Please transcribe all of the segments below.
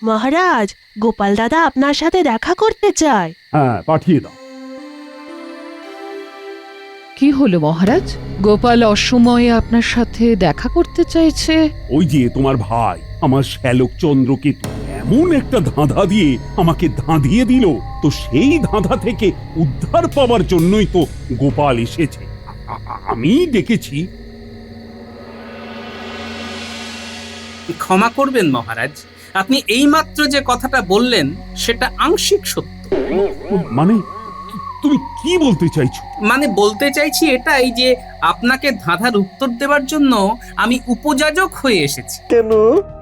মহারাজ, গোপাল দাদা আপনার সাথে দেখা করতে চায়। হ্যাঁ, পাঠিয়ে দাও। কি হলো মহারাজ? গোপাল অসময়ে আপনার সাথে দেখা করতে চাইছে? ওই যে তোমার ভাই, আমার শ্যালক চন্দ্রকেতু এমন একটা ধাঁধা দিয়ে আমাকে ধাঁধিয়ে দিল, তো সেই ধাঁধা থেকে উদ্ধার পাওয়ার জন্যই তো গোপাল এসেছে। আমি দেখেছি। ক্ষমা করবেন মহারাজ, আপনি এইমাত্র যে কথাটা বললেন সেটা আংশিক সত্য। মানে তুমি কি বলতে চাইছো? মানে বলতে চাইছি এটাই যে আপনাকে ধাঁধার উত্তর দেওয়ার জন্য আমি উপযাজক হয়ে এসেছি। কেন?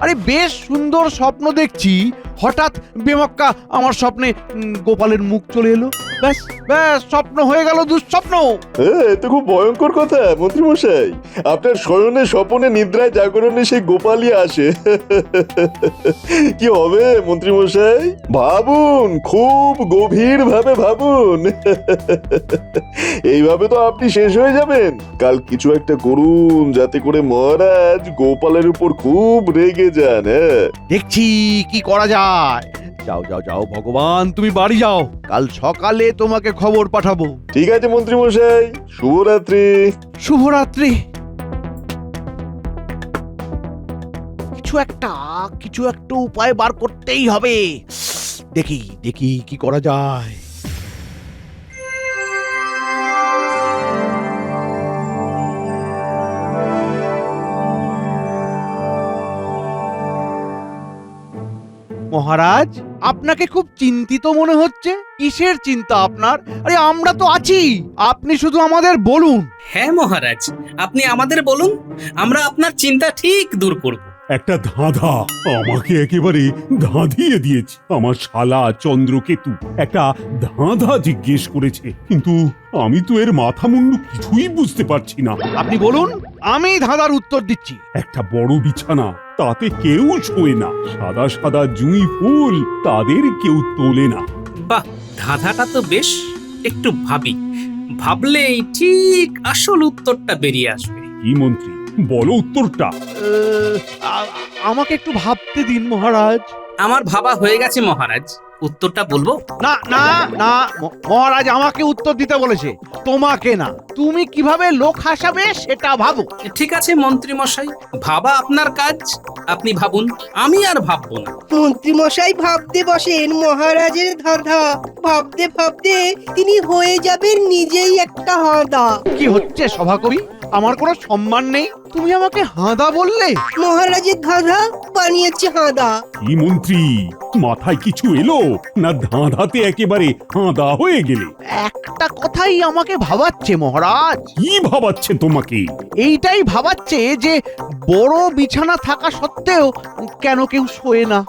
আরে বেশ সুন্দর স্বপ্ন দেখছি, হঠাৎ বেমক্কা আমার স্বপ্নে গোপালের মুখ চলে এলো। ব্যাস ব্যাস, স্বপ্ন হয়ে গেল দুঃস্বপ্ন। এ তো খুব ভয়ঙ্কর কথা মন্ত্রী মশাই। আপনার শয়নে স্বপনে নিদ্রায় জাগরণে সেই গোপালই আসে। কি হবে মন্ত্রী মশাই? ভাবুন, খুব গভীর ভাবে ভাবুন। এইভাবে তো আপনি শেষ হয়ে যাবেন। কাল কিছু একটা করুন যাতে করে মহারাজ গোপালের উপর খুব রেগে যান। দেখছি কি করা যায়। যাও যাও যাও, ভগবান তুমি বাড়ি যাও, কাল সকালে তোমাকে খবর পাঠাবো। ঠিক আছে মন্ত্রী মশাই, শুভরাত্রি। শুভরাত্রি। কিছু একটা উপায় বার করতেই হবে। দেখি দেখি কি করা যায়। মহারাজ, আপনাকে খুব চিন্তিত মনে হচ্ছে। কিসের চিন্তা আপনার? আরে আমরা তো আছি, আপনি শুধু আমাদের বলুন। হ্যাঁ মহারাজ, আপনি আমাদের বলুন, আমরা আপনার চিন্তা ঠিক দূর করব। একটা ধাঁধা আমাকে একেবারে ধাঁধিয়ে দিয়েছে। আমার শালা চন্দ্রকেতু একটা ধাঁধা জিজ্ঞেস করেছে, কিন্তু আমি তো এর মাথা মুন্ডু কিছুই বুঝতে পারছি না। আপনি বলুন, আমি ধাঁধার উত্তর দিচ্ছি। একটা বড় বিছানা, তাতে কেউ শোয় না। সাদা সাদা জুঁই ফুল, তাদের কেউ তোলে না। বাহ, ধাঁধাটা তো বেশ। একটু ভাবি, ভাবলেই ঠিক আসল উত্তরটা বেরিয়ে আসবে। কি মন্ত্রী, বলো উত্তরটা। আমাকে একটু ভাবতে দিন মহারাজ। আমার ভাবা হয়ে গেছে মহারাজ, উত্তরটা বলবো? না না না, মহারাজ আমাকে উত্তর দিতে বলেছে, তোমাকে না। তুমি কিভাবে লোক হাসাবে সেটা ভাবো। ঠিক আছে মন্ত্রী মশাই, ভাবা আপনার কাজ, আপনি ভাবুন, আমি আর ভাববো না। মন্ত্রী মশাই ভাবতে বসেন মহারাজের ধাঁধা। ভাবতে ভাবতে তিনি হয়ে যাবেন নিজেই একটা হাঁদা। কি হচ্ছে সভাকবি? আমার কোনো সম্মান নেই, তুমি আমাকে হাঁদা বললে? মহারাজের ধাঁধা বানিয়েছে হাঁদা। কি মন্ত্রী, মাথায় কিছু এলো না ধাঁধাতে একেবারে হাঁদা হয়ে গেলে? একটা কথাই আমাকে ভাবাচ্ছে মহারাজ। কি ভাবাচ্ছে তোমাকে? এইটাই ভাবাচ্ছে যে বড় বিছানা থাকা সত্ত্বেও কেন কেউ শোয় না।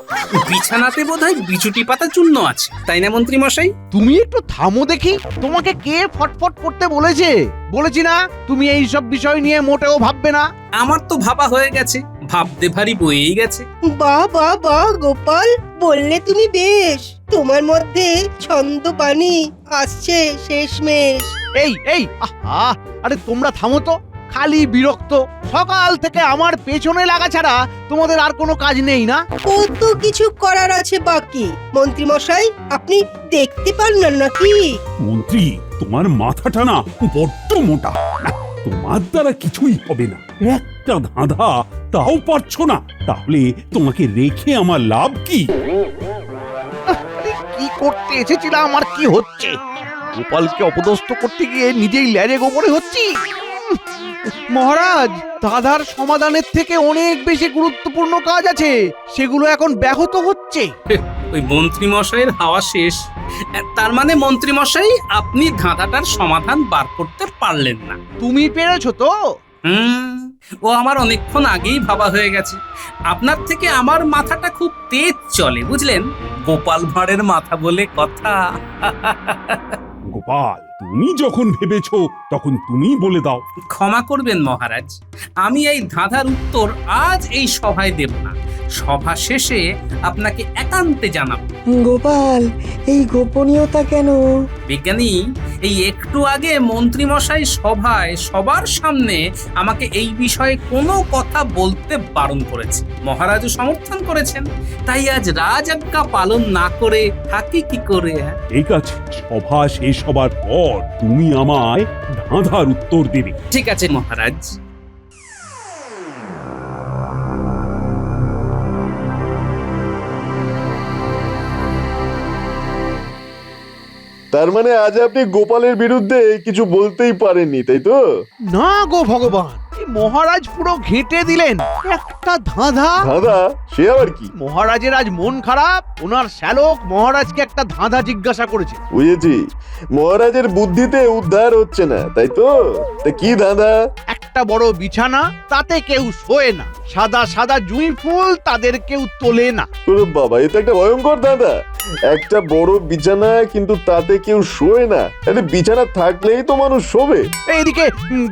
বিছানাতে বোধহয় বিচুটি পাতা চূর্ণ আছে, তাই না মন্ত্রী মশাই? তুমি একটু থামো দেখি, তোমাকে কে ফটফট করতে বলেছে? বলেছি না তুমি এই সব বিষয় নিয়ে মোটেও ভাববে না। আমার তো ভাবা হয়ে গেছে, ভাবতে ভারী বয়েই গেছে। বাহ বাহ বাহ গোপাল, বললে তুমি বেশ। তোমার মধ্যে ছন্দ বাণী আসছে শেষমেশ। এই এই আহা, আরে তোমরা থামো তো, খালি বিরক্ত। সকাল থেকে আমার পেছনে লাগা ছাড়া তোমাদের আর কোনো কাজ নেই না? কত কিছু করার আছে বাকি। মন্ত্রী মশাই, আপনি দেখতে পান না নাকি? মন্ত্রী, তোমার মাথাটা না বড্ড মোটা। না, তোমার দ্বারা কিছুই হবে না। একটা ধাঁধা তাও পারছো না, তাহলে তোমাকে রেখে আমার লাভ কি? কি করতে এসেছিলাম আর কি হচ্ছে? গোপালকে অপদস্থ করতে গিয়ে নিজেই ল্যাজে গোবরে হচ্ছি। মহারাজ, ধাঁধার সমাধানের থেকে অনেক বেশি গুরুত্বপূর্ণ কাজ আছে, সেগুলো এখন ব্যাহত হচ্ছে। ওই মন্ত্রী মশাইয়ের হাওয়া শেষ। তার মানে মন্ত্রী মশাই, আপনি ধাঁধাটার সমাধান বার করতে পারলেন না। তুমি পেরেছো তো? ও আমার অনেকক্ষণ আগেই ভাবা হয়ে গেছে। আপনার থেকে আমার মাথাটা খুব তেজ চলে, বুঝলেন? গোপাল ভাঁড়ের মাথা বলে কথা। গোপাল, তুমি যখন ভেবেছো তখন তুমি বলে দাও। ক্ষমা করবেন মহারাজ, আমি এই ধাঁধার উত্তর আজ এই সভায় দেব না। সভা শেষে আপনাকে একান্তে জানাবো। গোপাল, এই গোপনীয়তা কেন? বিজ্ঞানী, এই একটু আগে মন্ত্রীমশাই সভায় সবার সামনে আমাকে এই বিষয়ে কোনো কথা বলতে বারণ করেছে। মহারাজও সমর্থন করেছেন, তাই আজ রাজআজ্ঞা পালন না করে থাকি কি করে? ঠিক আছে, সভা শেষ হবার পর তুমি আমায় ধাঁধার উত্তর দেবে। ঠিক আছে মহারাজ। তার মানে আজ আপনি গোপালের বিরুদ্ধে কিছু বলতেই পারেননি, তাই তো? না গো ভগবান, এই মহারাজ পুরো ঘেঁটে দিলেন। একটা ধাঁধা! দাদা, সে আবার কি? মহারাজের আজ মন খারাপ, ওনার শ্যালক মহারাজকে একটা ধাঁধা জিজ্ঞাসা করেছে। বুঝেছি, মহারাজের বুদ্ধিতে উদ্ধার হচ্ছে না, তাই তো? তা কি দাদা? একটা বড় বিছানা, তাতে কেউ শোয় না। সাদা সাদা জুঁই ফুল, তাদের কেউ তোলে না। ওরে বাবা, এ তো একটা ভয়ঙ্কর দাদা। একটা বড় বিছানা, কিন্তু তাতে কেউ শোয় না। আরে বিছানা থাকলেই তো মানুষ শোবে। এইদিকে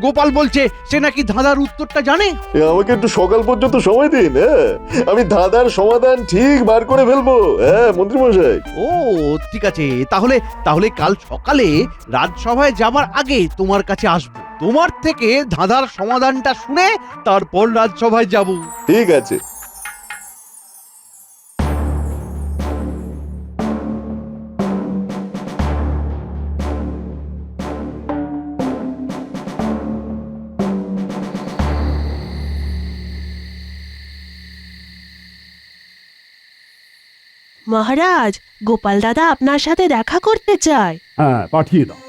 গোপাল বলছে সে নাকি ধাঁধার উত্তরটা জানে। আমাকে একটু সকাল পর্যন্ত সময় দিন, হ্যাঁ? আমি ধাঁধার সমাধান ঠিক বার করে ফেলবো, হ্যাঁ মন্ত্রী মশাই। ও ঠিক আছে, তাহলে তাহলে কাল সকালে রাজসভায় যাবার আগে তোমার কাছে আসবো। তোমার থেকে ধাঁধার সমাধানটা শুনে তারপর রাজসভায় যাব। ঠিক আছে। মহারাজ, গোপাল দাদা আপনার সাথে দেখা করতে চায়। হ্যাঁ, পাঠিয়ে দাও।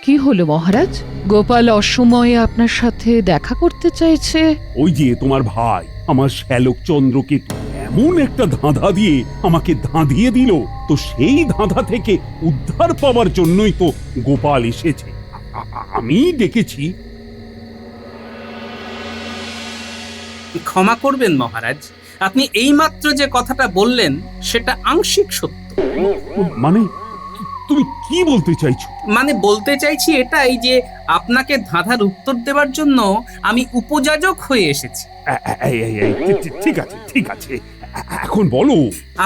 কি হলো মহারাজ? গোপাল অসময়ে আপনার সাথে দেখা করতে চাইছে? ওই যে তোমার ভাই, আমার শ্যালক চন্দ্রকেতু এমন একটা ধাঁধা দিয়ে আমাকে ধাঁধিয়ে দিল, তো সেই ধাঁধা থেকে উদ্ধার পাওয়ার জন্যই তো গোপাল এসেছে। আমি ডেকেছি। ক্ষমা করবেন মহারাজ, আপনি এইমাত্র যে কথাটা বললেন সেটা আংশিক সত্য। মানে তুমি কি বলতে চাইছো? মানে বলতে চাইছি এটাই যে আপনাকে ধাঁধার উত্তর দেওয়ার জন্য আমি উপযাজক হয়ে এসেছি। ঠিক আছে, ঠিক আছে, এখন বলো।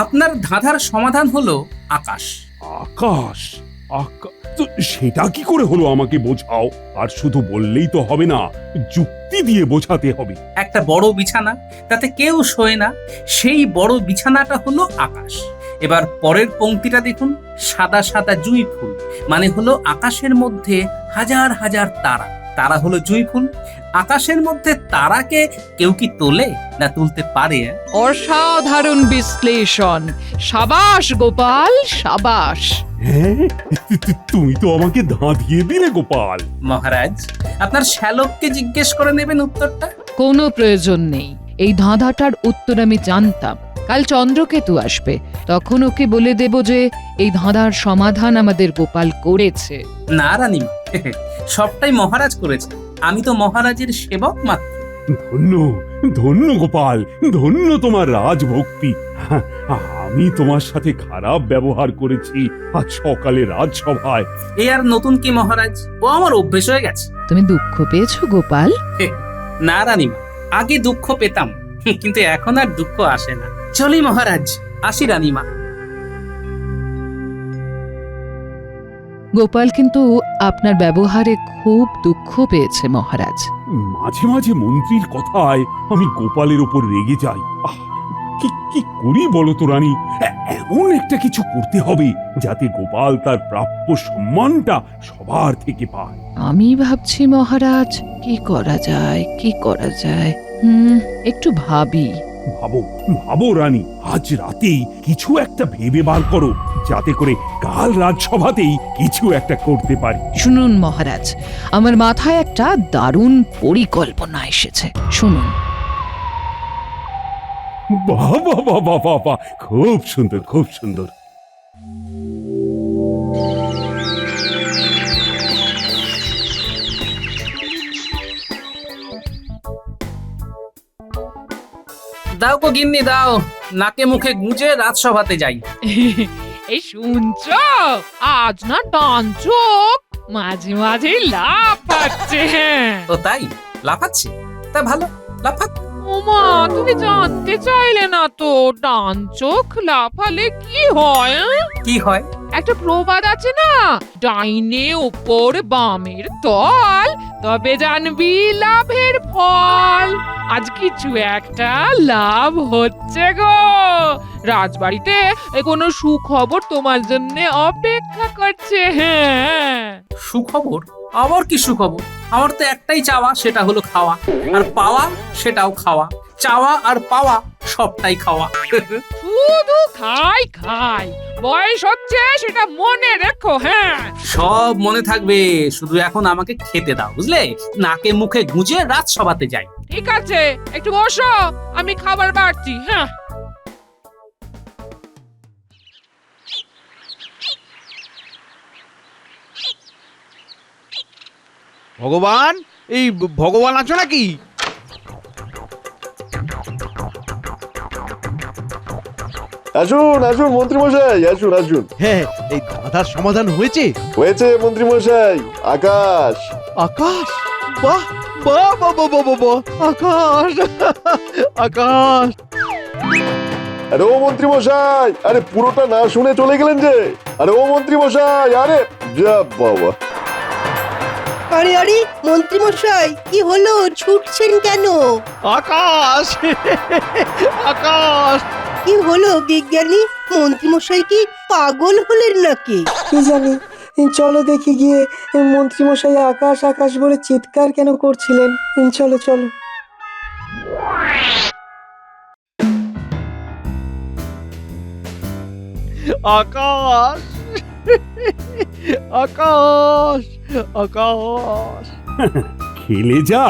আপনার ধাঁধার সমাধান হলো আকাশ। আকাশ? তো সেটা কি করে হলো আমাকে বোঝাও। আর শুধু বললেই তো হবে না, যুক্তি দিয়ে বোঝাতে হবে। একটা বড় বিছানা, তাতে কেউ শোয় না, সেই বড় বিছানাটা হলো আকাশ। এবার পরের পংক্তিটা দেখুন, সাদা সাদা জুঁই ফুল, মানে হলো আকাশের মধ্যে হাজার হাজার তারা। তারা হলো জুঁই ফুল। আকাশের মধ্যে তারাকে কেউ কি তোলে না তুলতে পারে? অসাধারণ বিশ্লেষণ! সাবাস গোপাল, সাবাস! হ্যাঁ, তুমি তো আমাকে ধাঁধিয়ে দিলে গোপাল। মহারাজ, আপনার শ্যালককে জিজ্ঞেস করে নেবেন উত্তরটা। কোনো প্রয়োজন নেই, এই ধাঁধাটার উত্তর আমি জানতাম। কাল চন্দ্রকেতু আসবে, তখন ওকে বলে দেব যে এই ধাঁধার সমাধান আমাদের গোপাল করেছে। না রানীমা, সবটাই মহারাজ করেছে, আমি তো মহারাজের সেবক মাত্র। ধন্য, ধন্য গোপাল, ধন্য তোমার রাজভক্তি। আমি তোমার সাথে খারাপ ব্যবহার করেছি আজ সকালে রাজসভায়। এ আর নতুন কি মহারাজ, ও আমার অভ্যেস হয়ে গেছে। তুমি দুঃখ পেয়েছো গোপাল? না রানীমা, আগে দুঃখ পেতাম, কিন্তু এখন আর দুঃখ আসে না। চলি মহারাজ, আসি রানীমা। গোপাল কিন্তু আপনার ব্যবহারে খুব দুঃখ পেয়েছে মহারাজ। মাঝে মাঝে মন্ত্রীর কথায় আমি গোপালের ওপর রেগে যাই। কি করি বলো তো রানী? এমন একটা কিছু করতে হবে যাতে গোপাল তার প্রাপ্য সম্মানটা সবার থেকে পায়। আমি ভাবছি মহারাজ, কি করা যায়, কি করা যায়। একটু ভাবি। ভাবো ভাবো রানী, আজ রাতেই কিছু একটা ভেবে বার করো, যাতে করে কাল রাজসভাতেই কিছু একটা করতে পারি। শুনুন মহারাজ, আমার মাথায় একটা দারুণ পরিকল্পনা এসেছে, শুনুন। বাহ বাহ বাহ বাহ বাহ বাহ, খুব সুন্দর, খুব সুন্দর। দাও গো গিন্নি, দাও, নাকে মুখে গুঁজে রাজসভাতে যাই। এই শুনছো, আজ না ডান চোখ মাঝে মাঝে লাফাচ্ছে। ও তাই? লাফাচ্ছে? তা ভালো, লাফাক। ও ওমা, তুমি জানতে চাইলে না তো ডান চোখ লাফালে কি হয়? কি হয়? একটা প্রবাদ আছে না, ডাইনে ওপর বামের তল, তবে জানবি লাভের ফল। আজ কিছু একটা লাভ হচ্ছে গো। রাজবাড়িতে কোনো সুখবর তোমার জন্য অপেক্ষা করছে। হ্যাঁ, সুখবর? আবার কি সুখবর? আমার তো একটাই চাওয়া, সেটা হলো খাওয়া, আর পাওয়া সেটাও খাওয়া। চাওয়া আর পাওয়া সবটাই খাওয়া। শুধু খাই খাই, বয়স হচ্ছে সেটা মনে রেখো। হ্যাঁ, সব মনে থাকবে, শুধু এখন আমাকে খেতে দাও, বুঝলে? নাকে মুখে গুঁজে রাত সভাতে যাই। ঠিক আছে, একটু বসো, আমি খাবার বাড়ছি। হ্যাঁ, ভগবান, এই ভগবান আছো নাকি? আসুন আসুন মন্ত্রীমশাই, আসুন আসুন। হ্যাঁ, এই ধাঁধার সমাধান হয়েছে। হয়েছে মন্ত্রীমশাই। আকাশ। আকাশ? বাহ বাহ বাহ বাহ বাহ বাহ, বাহ! আকাশ আকাশ! আরে ও মন্ত্রীমশাই, আরে পুরোটা না শুনে চলে গেলেন যে। আরে ও মন্ত্রীমশাই, আরে যা বাবা। আরে আরে মন্ত্রীমশাই, কি হলো, ছুটছেন কেন? আকাশ আকাশ! কি হলো বিজ্ঞানী? মন্ত্রীমশাই কি পাগল হলেন নাকি? কি জানি, চলো দেখি গিয়ে মন্ত্রীমশাই আকাশ আকাশ বলে চিৎকার কেন করছিলেন। চলো চলো। আকাশ আকাশ আকাশ! খেলে যা,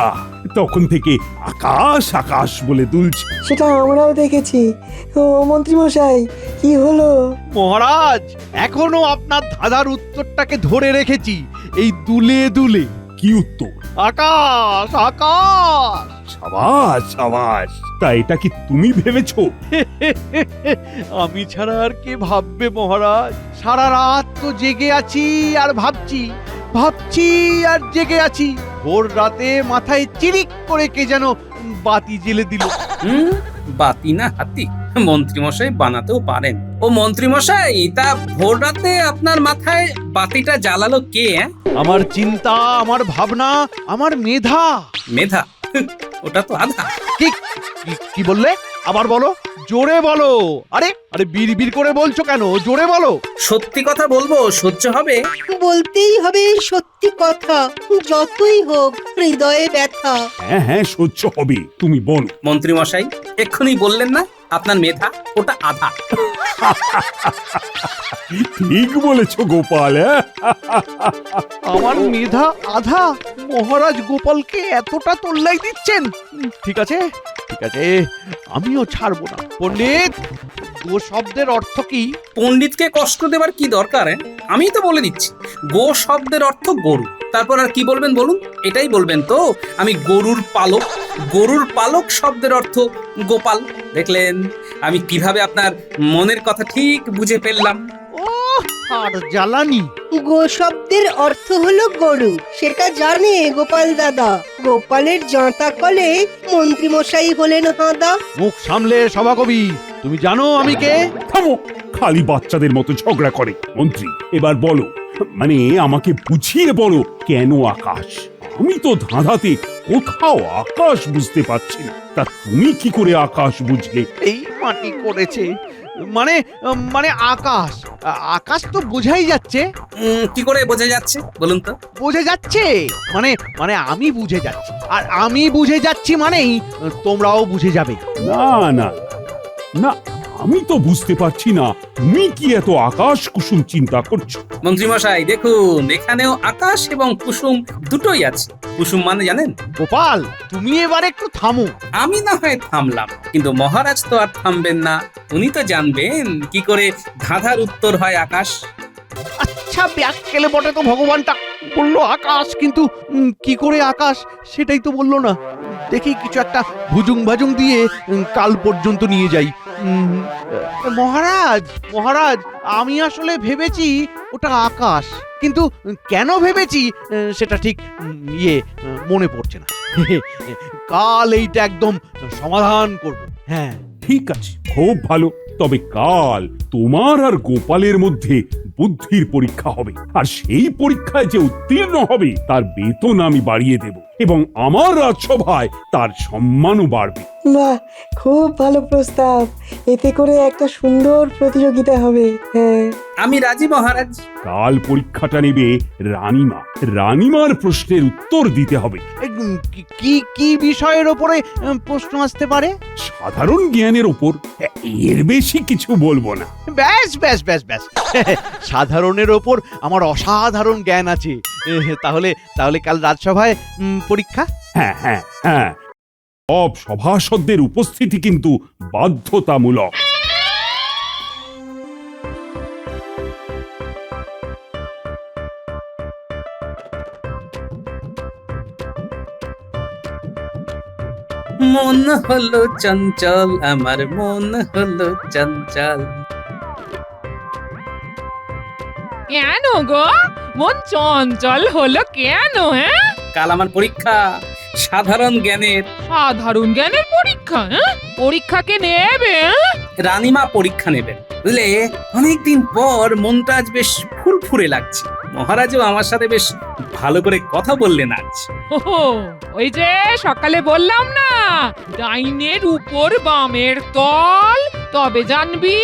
তখন থেকে আকাশ আকাশ বলে দুলছে। সেটা আমরাও দেখেছি। ও মন্ত্রীমশাই, কি হলো? মহারাজ, এখনো আপনার ধাঁধার উত্তরটাকে ধরে রেখেছি, এই দুলে দুলে। কি উত্তর? আকাশ আকাশ! সাবাস সাবাস। তা এটা কি তুমি ভেবেছো? আমি ছাড়া আর কে ভাববে মহারাজ? সারা রাত তো জেগে আছি আর ভাবছি, ভাবছি আর জেগে আছি। ভোর রাতে মাথায় চিরিক করে কে যেন বাতি জ্বেলে দিল। বাতি না হাতি, মন্ত্রীমশাই বানাতেও পারেন। ও মন্ত্রীমশাই, তা ভোর রাতে আপনার মাথায় বাতিটা জ্বালালো কে? আমার চিন্তা, আমার ভাবনা, আমার মেধা। মেধা? ওটা তো আধা। কি বললে? আবার বলো, জোরে বলো। আরে আরে বিড়বিড় করে বলছো কেন? জোরে বলো। সত্যি কথা বলবো, সহ্য হবে? বলতেই হবে সত্যি কথা, যতই হোক হৃদয়ে ব্যথা। হ্যাঁ হ্যাঁ, সহ্য হবে, তুমি বলো। মন্ত্রীমশাই, এক্ষুনি বললেন না আপনার মেধা ওটা আধা। ঠিক বলেছো গোপাল। আমার মেধা আধা? মহারাজ গোপালকে এতটা তোল্লাই দিচ্ছেন? ঠিক আছে ঠিক আছে, আমিও ছাড়বো না। পণ্ডিত, গো শব্দের অর্থ কি? পণ্ডিতকে কষ্ট দেবার কি দরকার? আমি তো বলে দিচ্ছি, গো শব্দের অর্থ গরু। তারপর আর কি বলবেন বলুন? এটাই বলবেন তো, আমি গরুর পালক। গরুর পালক শব্দের অর্থ গোপাল। দেখলেন আমি কিভাবে আপনার মনের কথা ঠিক বুঝে ফেললাম। ও, আর জ্বালানি। গো শব্দের অর্থ হলো গরু, সেটা জানে গোপাল দাদা। গোপালের জাঁতা কলে মন্ত্রীমশাই হলেন হাঁদা। মুখ সামলে সভাকবি, তুমি জানো আমি কে? থামো, খালি বাচ্চাদের মতো ঝগড়া করে। মন্ত্রী, এবার বলো, মানে আমাকে বুঝিয়ে বলো, কেন আকাশ? আমি তো ধাঁধাতে কোথাও আকাশ বুঝতে পারছি না। তা তুমি কি করে আকাশ বুঝলে? এই মাটি করেছে, মানে মানে আকাশ। আকাশ তো বোঝাই যাচ্ছে। কি করে বোঝা যাচ্ছে বলুন তো? বুঝে যাচ্ছে মানে মানে আমি বুঝে যাচ্ছি, আর আমি বুঝে যাচ্ছি মানেই তোমরাও বুঝে যাবে। না না না, আমি তো বুঝতে পারছি না তুমি কি এত আকাশ কুসুম চিন্তা করছো। মন্ত্রীমশাই দেখুন, এখানেও আকাশ এবং কুসুম দুটোই আছে। কুসুম মানে জানেন? গোপাল, তুমি এবার একটু থামো। আমি না হয় থামলাম, কিন্তু মহারাজ তো আর থামবেন না। উনি তো জানবেন কি করে ধাঁধার উত্তর হয় আকাশ। আচ্ছা, ব্যাককেলে বটে তো ভগবানটা। বললো আকাশ, কিন্তু কি করে আকাশ সেটাই তো বললো না। দেখি কিছু একটা ভুজুং ভাজুং দিয়ে কাল পর্যন্ত নিয়ে যাই। মহারাজ মহারাজ, আমি আসলে ভেবেছি ওটা আকাশ, কিন্তু কেন ভেবেছি সেটা ঠিক মনে পড়ছে না। কাল এইটা একদম সমাধান করব। হ্যাঁ, ঠিক আছে, খুব ভালো। তবে কাল তোমার আর গোপালের মধ্যে বুদ্ধির পরীক্ষা হবে, আর সেই পরীক্ষায় যে উত্তীর্ণ হবে তার বেতন আমি বাড়িয়ে দেব, এবং আমার রাজসভায় তার সম্মানও বাড়বে। বাহ, খুব ভালো প্রস্তাব। এতে করে একটা সুন্দর প্রতিযোগিতা হবে। হ্যাঁ, আমি রাজি মহারাজ। কাল পরীক্ষাটা নেবে রানীমা। রানীমার প্রশ্নের উত্তর দিতে হবে। এই, কি কি বিষয়ের ওপরে প্রশ্ন আসতে পারে? সাধারণ জ্ঞানের ওপর, এর বেশি কিছু বলবো না। ব্যাস ব্যাস ব্যাস ব্যাস সাধারণের ওপর আমার অসাধারণ জ্ঞান আছে। তাহলে তাহলে কাল রাজসভায় পরীক্ষা। হ্যাঁ হ্যাঁ হ্যাঁ, সব সভাসদদের উপস্থিতি কিন্তু বাধ্যতামূলক। মন হলো চঞ্চল, আমার মন হলো চঞ্চল। কেন গো, মন চঞ্চল হলো কেন? হ্যাঁ, কাল আমার পরীক্ষা সাধারণ জ্ঞানের। সাধারণ জ্ঞানের পরীক্ষা? হ্যাঁ, পরীক্ষা কে নেবে? হ্যাঁ? রানীমা পরীক্ষা নেবেন। বুঝলে, অনেকদিন পর মনটা আজ বেশ ফুরফুরে লাগছে। মহারাজও আমার সাথে বেশ ভালো করে কথা বললেন আজ। ওহো, ওই যে সকালে বললাম না, ডাইনের উপর বামের তল, তবে জানবি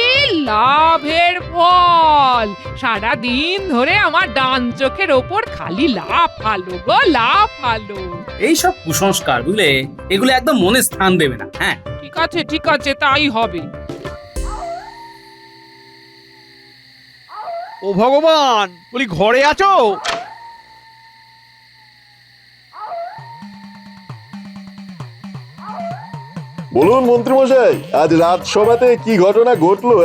লাভের ফল। সারা দিন ধরে আমার ডান চোখের ওপর খালি লাভ আলো গো, লাভ আলো। এইসব কুসংস্কার, বুঝলে, এগুলো একদম মনে স্থান দেবে না। হ্যাঁ, ঠিক আছে, তাই হবে। ও ভগবান, বলি ঘরে আছো? বলুন মন্ত্রীমশাই, আজ রাজসভাতে কি ঘটনা ঘটলো?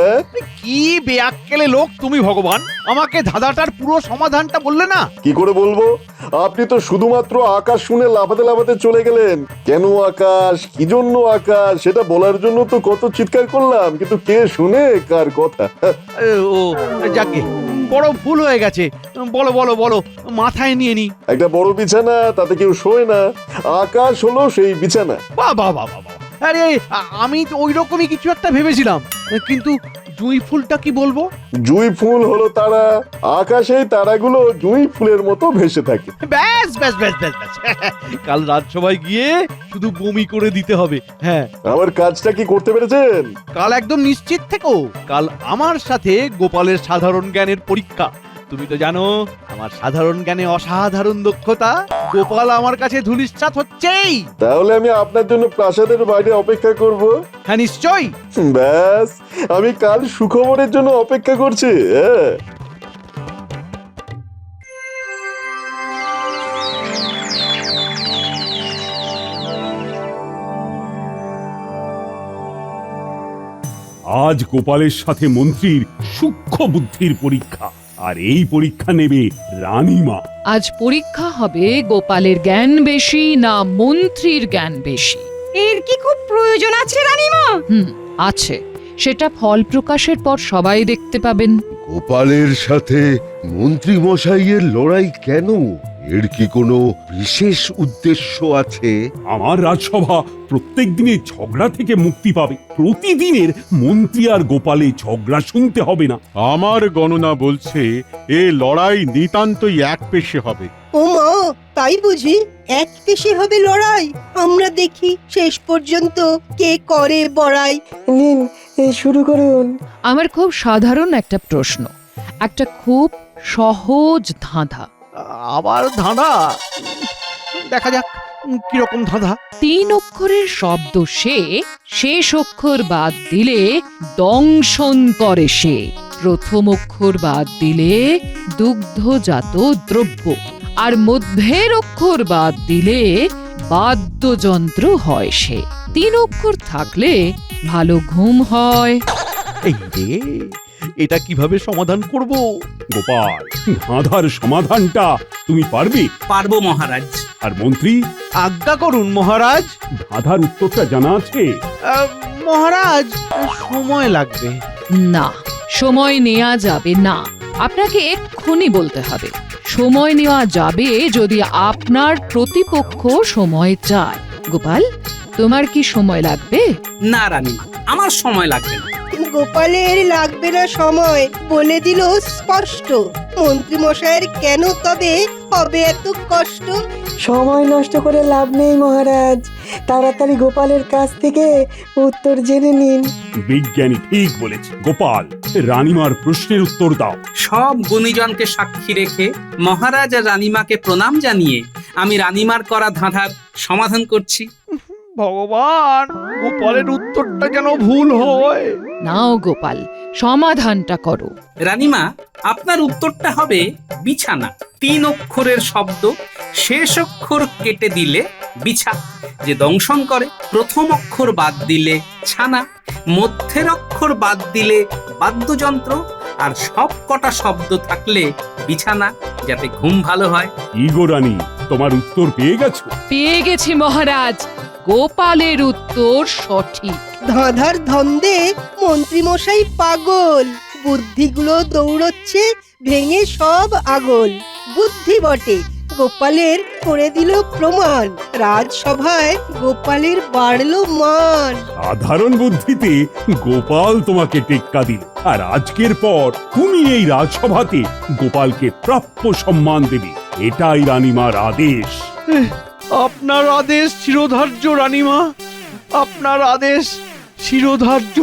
কি বেয়াক্কেলে লোক তুমি ভগবান, আমাকে ধাঁধাটার পুরো সমাধানটা বললে না। কি করে বলবো? আপনি তো শুধুমাত্র আকাশ শুনে লাফাতে লাফাতে চলে গেলেন। কেন আকাশ, কি জন্য আকাশ, সেটা বলার জন্য তো কত চিৎকার করলাম, কিন্তু কে শুনে কার কথা? ও যাকে, বড় ভুল হয়ে গেছে। বলো বলো বলো, মাথায় নিয়ে নি। একটা বড় বিছানা, তাতে কেউ শোয় না। আকাশ হলো সেই বিছানা। বাহ বাহ বাহ বাহ, আরে আমি তো ওই রকমই কিছু একটা ভেবেছিলাম, কিন্তু জুঁই ফুলটা কি বলবো? জুঁই ফুল হলো তারা, আকাশে তারাগুলো জুঁই ফুলের মতো ভেসে থাকে। ব্যাস ব্যাস ব্যাস ব্যাস ব্যাস কাল রাজসভায় গিয়ে শুধু বমি করে দিতে হবে। হ্যাঁ, আমার কাজটা কি করতে পেরেছেন? কাল একদম নিশ্চিত থেকো, কাল আমার সাথে গোপালের সাধারণ জ্ঞানের পরীক্ষা। তুমি তো জানো আমার সাধারণ জ্ঞানে অসাধারণ দক্ষতা। গোপাল আমার কাছে ধূলিসাৎ হচ্ছেই। তাহলে আমি আপনার জন্য প্রাসাদের বাইরে অপেক্ষা করব। হ্যাঁ নিশ্চয়ই। ব্যাস, আমি কাল সুখবরের জন্য অপেক্ষা করছি। হ্যাঁ, আজ গোপালের সাথে মন্ত্রীর সূক্ষ্ম বুদ্ধির পরীক্ষা, আর এই পরীক্ষা নেবে রানীমা। আজ পরীক্ষা হবে গোপালের জ্ঞান বেশি না মন্ত্রীর জ্ঞান বেশি। এর কি খুব প্রয়োজন আছে রানীমা? আছে, সেটা ফল প্রকাশের পর সবাই দেখতে পাবেন। গোপালের সাথে মন্ত্রী মশাইয়ের লড়াই কেন? এর কি কোনো বিশেষ উদ্দেশ্য আছে? আমার রাজসভা প্রত্যেক দিনের ঝগড়া থেকে মুক্তি পাবে। প্রতিদিনের মন্ত্রী আর গোপালে ঝগড়া শুনতে হবে না। আমার গণনা বলছে এ লড়াই নিতান্তই এক পেশে হবে। ও মা, তাই বুঝি এক পেশে হবে লড়াই? আমরা দেখি শেষ পর্যন্ত কে করে বড়াই। নিন, শুরু করুন। আমার খুব সাধারণ একটা প্রশ্ন, একটা খুব সহজ ধাঁধা। আবার ধাঁধা? দেখা যাক কিরকম ধাঁধা। 3 অক্ষরের শব্দ সে, শেষ অক্ষর বাদ দিলে দংশন করে সে, প্রথম অক্ষর বাদ দিলে দুগ্ধজাত দ্রব্য, আর মধ্যের অক্ষর বাদ দিলে বাদ্যযন্ত্র হয় সে। 3 অক্ষর থাকলে ভালো ঘুম হয়। এই রে, এটা কিভাবে সমাধান করব? গোপাল, ধাঁধার সমাধানটা তুমি পারবে? পারবো মহারাজ। আর মন্ত্রী, আজ্ঞা করুন মহারাজ। ধাঁধার উত্তরটা জানা আছে? মহারাজ, সময় লাগবে। না, সময় নেওয়া যাবে না, আপনাকে এক্ষুনি বলতে হবে। সময় নেওয়া যাবে যদি আপনার প্রতিপক্ষ সময় চায়। গোপাল, তোমার কি সময় লাগবে? না রানীমা, আমার সময় লাগবে না। গোপালের লাগবে না সময় বলে দিল স্পষ্ট। মন্ত্রী মশাইয়ের কেন তবে হবে এত কষ্ট? সময় নষ্ট করে লাভ নেই মহারাজ, তাড়াতাড়ি গোপালের কাছ থেকে উত্তর জেনে নিন। বিজ্ঞানী ঠিক বলেছে। গোপাল, রানীমার প্রশ্নের উত্তর দাও। সব গুণীজনকে সাক্ষী রেখে মহারাজ আর রানীমাকে প্রণাম জানিয়ে আমি রানীমার করা ধাঁধার সমাধান করছি। ভগবান, গোপালের উত্তরটা যেন ভুল হয়। নাও গোপাল, সমাধানটা করো। রানীমা, আপনার উত্তরটা হবে বিছানা। 3 অক্ষরের শব্দ, শেষ অক্ষর কেটে দিলে বিছা, যে দংশন করে। প্রথম অক্ষর বাদ দিলে ছানা, মধ্যের অক্ষর বাদ দিলে বাদ্যযন্ত্র, আর সব কটা শব্দ থাকলে বিছানা, যাতে ঘুম ভালো হয়। ইগো রানী, তোমার উত্তর পেয়ে গেছো? পেয়ে গেছি মহারাজ, গোপালের উত্তর সঠিক। ধাঁধার ধন্দে মন্ত্রী মশাই পাগল, বুদ্ধিগুলো দৌড়চ্ছে ভেঙে সব আগল। বুদ্ধি বটে, গোপালের করে দিল প্রমাণ, রাজসভায় গোপালের বাড়লো মান। সাধারণ বুদ্ধিতে গোপাল তোমাকে টেক্কা দিল, আর আজকের পর তুমি এই রাজসভাতে গোপালকে প্রাপ্য সম্মান দেবে, এটাই রানীমার আদেশ। আপনার আদেশ শিরোধার্য রানীমা, আপনার আদেশ শিরোধার্য।